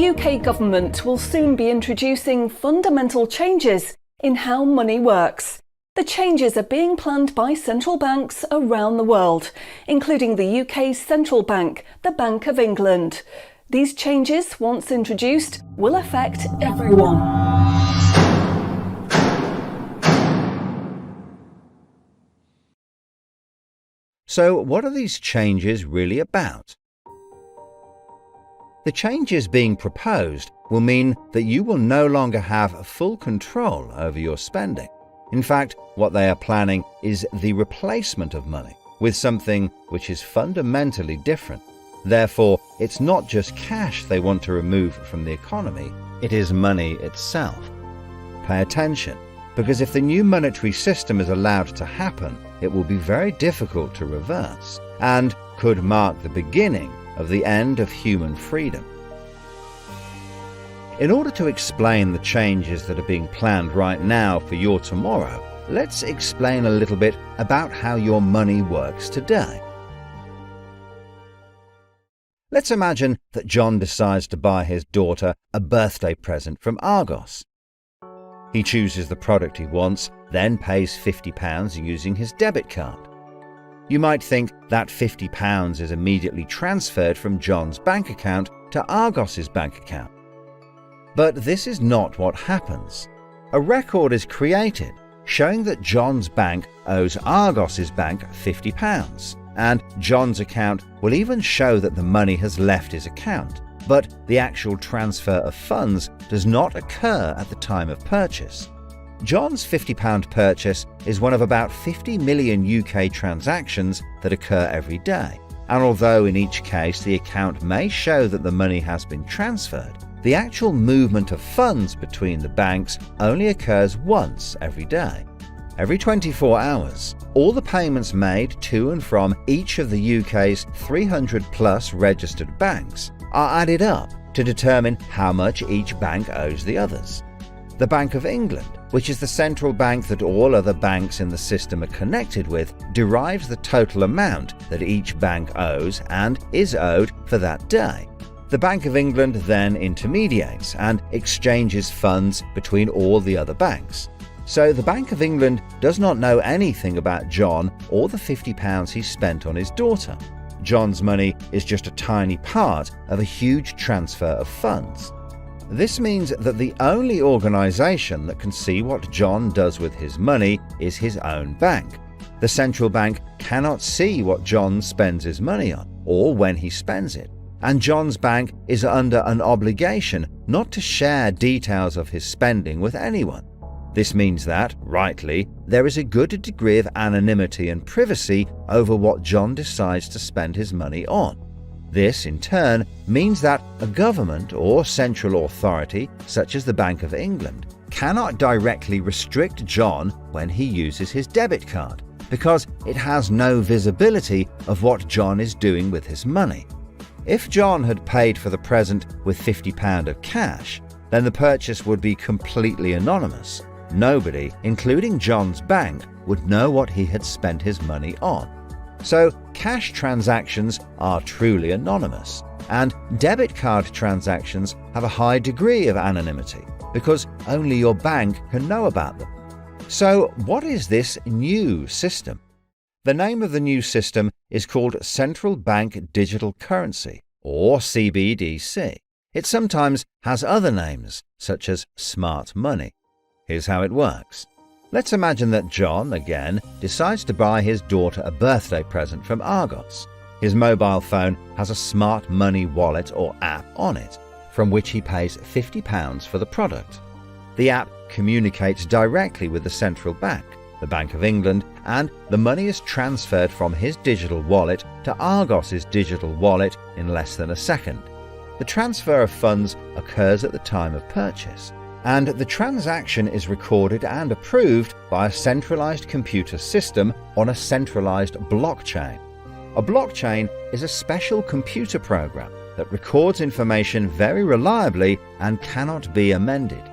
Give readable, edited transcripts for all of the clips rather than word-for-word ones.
The UK government will soon be introducing fundamental changes in how money works. The changes are being planned by central banks around the world, including the UK's central bank, the Bank of England. These changes, once introduced, will affect everyone. So, what are these changes really about? The changes being proposed will mean that you will no longer have full control over your spending. In fact, what they are planning is the replacement of money with something which is fundamentally different. Therefore, it's not just cash they want to remove from the economy, it is money itself. Pay attention, because if the new monetary system is allowed to happen, it will be very difficult to reverse and could mark the beginning of the end of human freedom. In order to explain the changes that are being planned right now for your tomorrow, let's explain a little bit about how your money works today. Let's imagine that John decides to buy his daughter a birthday present from Argos. He chooses the product he wants, then pays £50 using his debit card. You might think that £50 is immediately transferred from John's bank account to Argos's bank account. But this is not what happens. A record is created showing that John's bank owes Argos's bank £50, and John's account will even show that the money has left his account, but the actual transfer of funds does not occur at the time of purchase. John's £50 purchase is one of about 50 million UK transactions that occur every day, and although in each case the account may show that the money has been transferred, the actual movement of funds between the banks only occurs once every day. Every 24 hours, all the payments made to and from each of the UK's 300 plus registered banks are added up to determine how much each bank owes the others. The Bank of England, which is the central bank that all other banks in the system are connected with, derives the total amount that each bank owes and is owed for that day. The Bank of England then intermediates and exchanges funds between all the other banks. So the Bank of England does not know anything about John or the £50 he spent on his daughter. John's money is just a tiny part of a huge transfer of funds. This means that the only organisation that can see what John does with his money is his own bank. The central bank cannot see what John spends his money on or when he spends it, and John's bank is under an obligation not to share details of his spending with anyone. This means that, rightly, there is a good degree of anonymity and privacy over what John decides to spend his money on. This, in turn, means that a government or central authority, such as the Bank of England, cannot directly restrict John when he uses his debit card, because it has no visibility of what John is doing with his money. If John had paid for the present with £50 of cash, then the purchase would be completely anonymous. Nobody, including John's bank, would know what he had spent his money on. So, cash transactions are truly anonymous, and debit card transactions have a high degree of anonymity because only your bank can know about them. So, what is this new system? The name of the new system is called Central Bank Digital Currency, or CBDC. It sometimes has other names, such as smart money. Here's how it works. Let's imagine that John, again, decides to buy his daughter a birthday present from Argos. His mobile phone has a smart money wallet or app on it, from which he pays £50 for the product. The app communicates directly with the central bank, the Bank of England, and the money is transferred from his digital wallet to Argos's digital wallet in less than a second. The transfer of funds occurs at the time of purchase, and the transaction is recorded and approved by a centralized computer system on a centralized blockchain. A blockchain is a special computer program that records information very reliably and cannot be amended.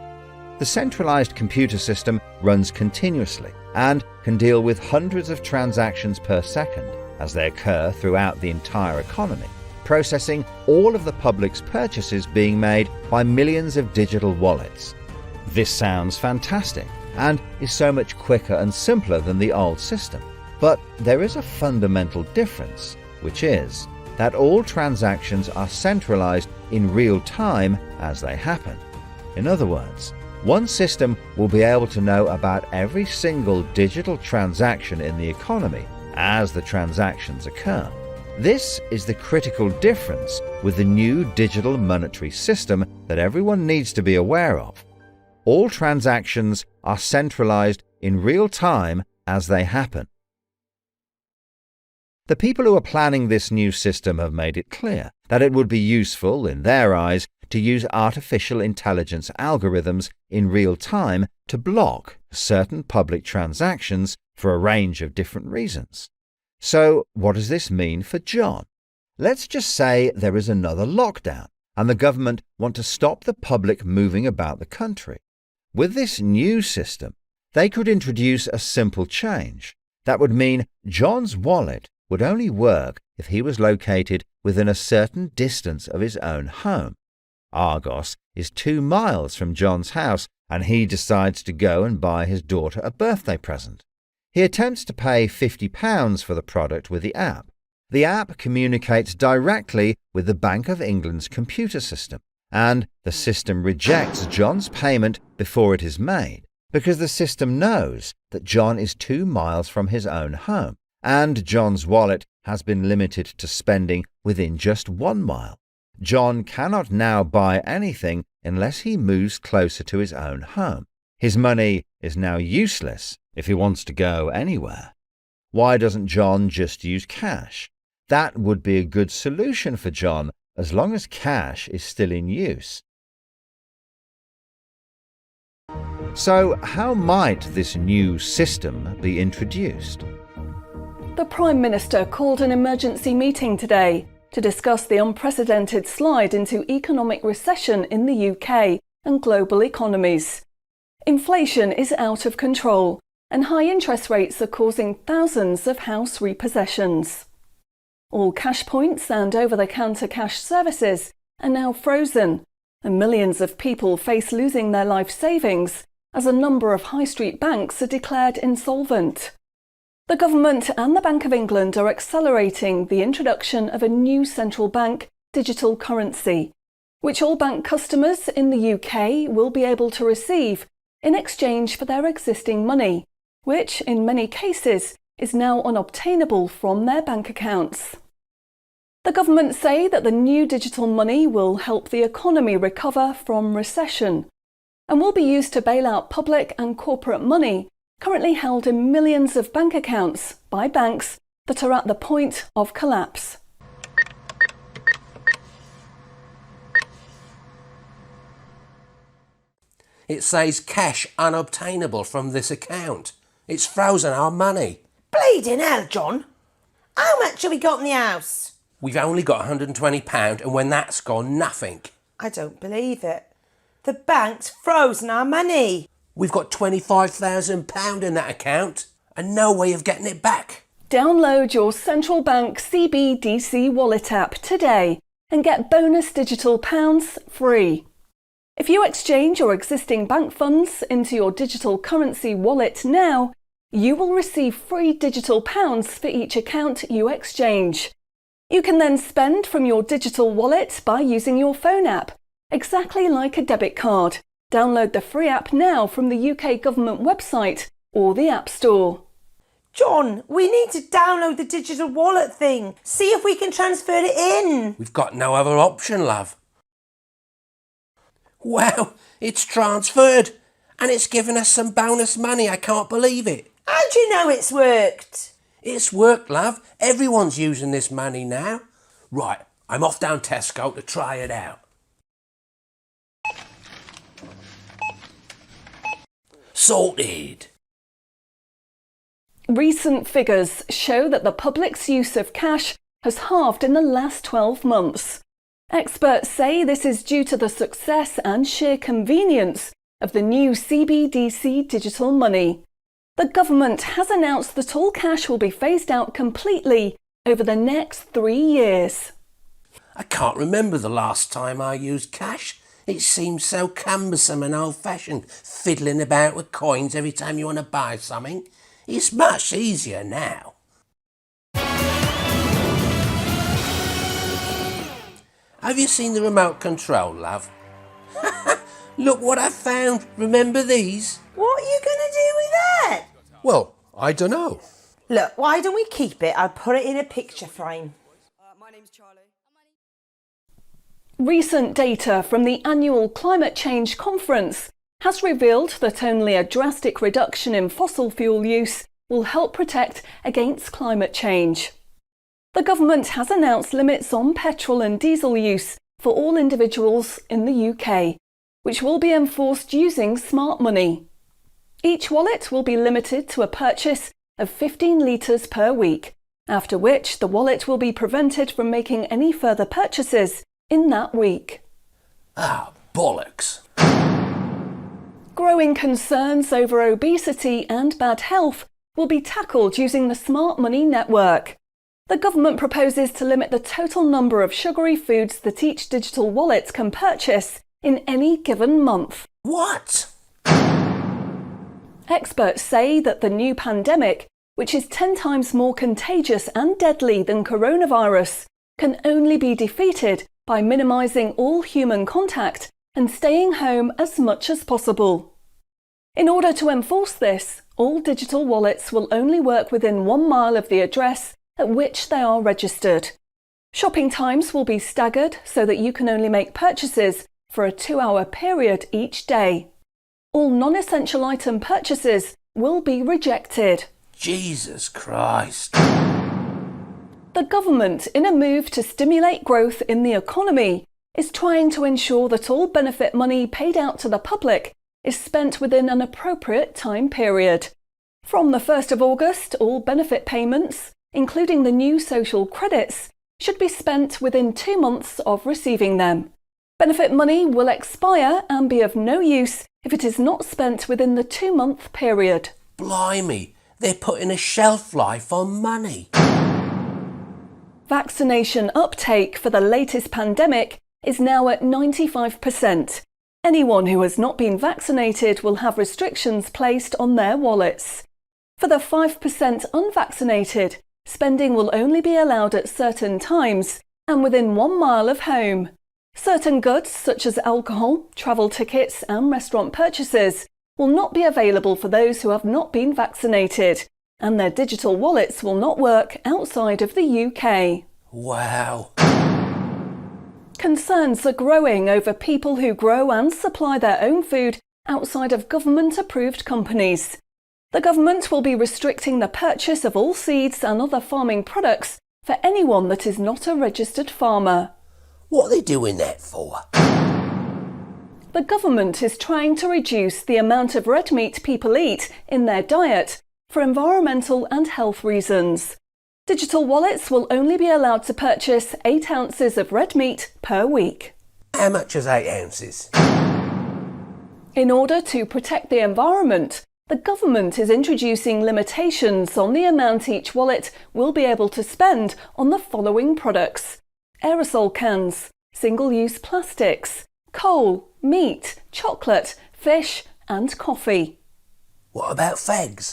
The centralized computer system runs continuously and can deal with hundreds of transactions per second as they occur throughout the entire economy. processing all of the public's purchases being made by millions of digital wallets. This sounds fantastic and is so much quicker and simpler than the old system. But there is a fundamental difference, which is that all transactions are centralized in real time as they happen. In other words, one system will be able to know about every single digital transaction in the economy as the transactions occur. This is the critical difference with the new digital monetary system that everyone needs to be aware of. All transactions are centralized in real time as they happen. The people who are planning this new system have made it clear that it would be useful, in their eyes, to use artificial intelligence algorithms in real time to block certain public transactions for a range of different reasons. So, what does this mean for John? Let's just say there is another lockdown and the government want to stop the public moving about the country. With this new system, they could introduce a simple change. That would mean John's wallet would only work if he was located within a certain distance of his own home. Argos is 2 miles from John's house, and he decides to go and buy his daughter a birthday present. He attempts to pay £50 for the product with the app. The app communicates directly with the Bank of England's computer system, and the system rejects John's payment before it is made, because the system knows that John is 2 miles from his own home, and John's wallet has been limited to spending within just 1 mile. John cannot now buy anything unless he moves closer to his own home. His money is now useless if he wants to go anywhere. Why doesn't John just use cash? That would be a good solution for John as long as cash is still in use. So, how might this new system be introduced? The Prime Minister called an emergency meeting today to discuss the unprecedented slide into economic recession in the UK and global economies. Inflation is out of control, and high interest rates are causing thousands of house repossessions. All cash points and over-the-counter cash services are now frozen, and millions of people face losing their life savings as a number of high street banks are declared insolvent. The government and the Bank of England are accelerating the introduction of a new central bank digital currency, which all bank customers in the UK will be able to receive in exchange for their existing money, which in many cases is now unobtainable from their bank accounts. The government say that the new digital money will help the economy recover from recession and will be used to bail out public and corporate money currently held in millions of bank accounts by banks that are at the point of collapse. It says cash unobtainable from this account. It's frozen our money. Bleeding hell, John. How much have we got in the house? We've only got £120, and when that's gone, nothing. I don't believe it. The bank's frozen our money. We've got £25,000 in that account and no way of getting it back. Download your central bank CBDC wallet app today and get bonus digital pounds free. If you exchange your existing bank funds into your digital currency wallet now, you will receive free digital pounds for each account you exchange. You can then spend from your digital wallet by using your phone app, exactly like a debit card. Download the free app now from the UK government website or the App Store. John, we need to download the digital wallet thing. See if we can transfer it in. We've got no other option, love. Wow, it's transferred and it's given us some bonus money. I can't believe it. How do you know it's worked? It's worked, love. Everyone's using this money now. Right, I'm off down Tesco to try it out. Sorted. Recent figures show that the public's use of cash has halved in the last 12 months. Experts say this is due to the success and sheer convenience of the new CBDC digital money. The government has announced that all cash will be phased out completely over the next 3 years. I can't remember the last time I used cash. It seems so cumbersome and old-fashioned, fiddling about with coins every time you want to buy something. It's much easier now. Have you seen the remote control, love? Look what I found. Remember these? What are you going to do with that? Well, I don't know. Look, why don't we keep it? I'll put it in a picture frame. My name's Charlie. Recent data from the annual Climate Change Conference has revealed that only a drastic reduction in fossil fuel use will help protect against climate change. The government has announced limits on petrol and diesel use for all individuals in the UK, which will be enforced using smart money. Each wallet will be limited to a purchase of 15 litres per week, after which the wallet will be prevented from making any further purchases in that week. Ah, bollocks. Growing concerns over obesity and bad health will be tackled using the Smart Money network. The government proposes to limit the total number of sugary foods that each digital wallet can purchase in any given month. What? Experts say that the new pandemic, which is 10 times more contagious and deadly than coronavirus, can only be defeated by minimising all human contact and staying home as much as possible. In order to enforce this, all digital wallets will only work within 1 mile of the address at which they are registered. Shopping times will be staggered so that you can only make purchases for a 2-hour period each day. All non-essential item purchases will be rejected. Jesus Christ. The government, in a move to stimulate growth in the economy, is trying to ensure that all benefit money paid out to the public is spent within an appropriate time period. From the 1st of August, all benefit payments, including the new social credits, should be spent within 2 months of receiving them. Benefit money will expire and be of no use if it is not spent within the 2-month period. Blimey, they're putting a shelf life on money. Vaccination uptake for the latest pandemic is now at 95%. Anyone who has not been vaccinated will have restrictions placed on their wallets. For the 5% unvaccinated, spending will only be allowed at certain times and within 1 mile of home. Certain goods, such as alcohol, travel tickets and restaurant purchases, will not be available for those who have not been vaccinated, and their digital wallets will not work outside of the UK. Wow. Concerns are growing over people who grow and supply their own food outside of government-approved companies. The government will be restricting the purchase of all seeds and other farming products for anyone that is not a registered farmer. What are they doing that for? The government is trying to reduce the amount of red meat people eat in their diet for environmental and health reasons. Digital wallets will only be allowed to purchase 8 ounces of red meat per week. How much is 8 ounces? In order to protect the environment, the government is introducing limitations on the amount each wallet will be able to spend on the following products: aerosol cans, single-use plastics, coal, meat, chocolate, fish and coffee. What about fags?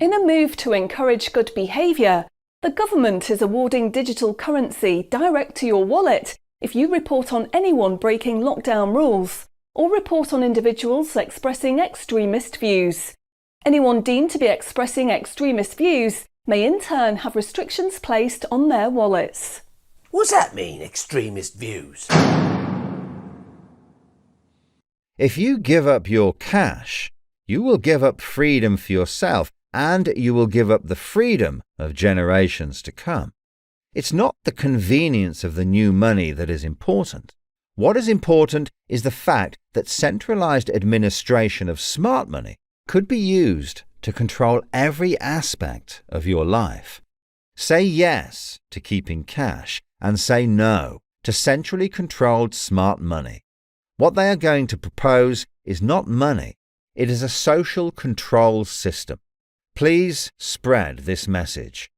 In a move to encourage good behaviour, the government is awarding digital currency direct to your wallet if you report on anyone breaking lockdown rules or report on individuals expressing extremist views. Anyone deemed to be expressing extremist views may in turn have restrictions placed on their wallets. What's that mean, extremist views? If you give up your cash, you will give up freedom for yourself, and you will give up the freedom of generations to come. It's not the convenience of the new money that is important. What is important is the fact that centralized administration of smart money could be used to control every aspect of your life. Say yes to keeping cash and say no to centrally controlled smart money. What they are going to propose is not money, it is a social control system. Please spread this message.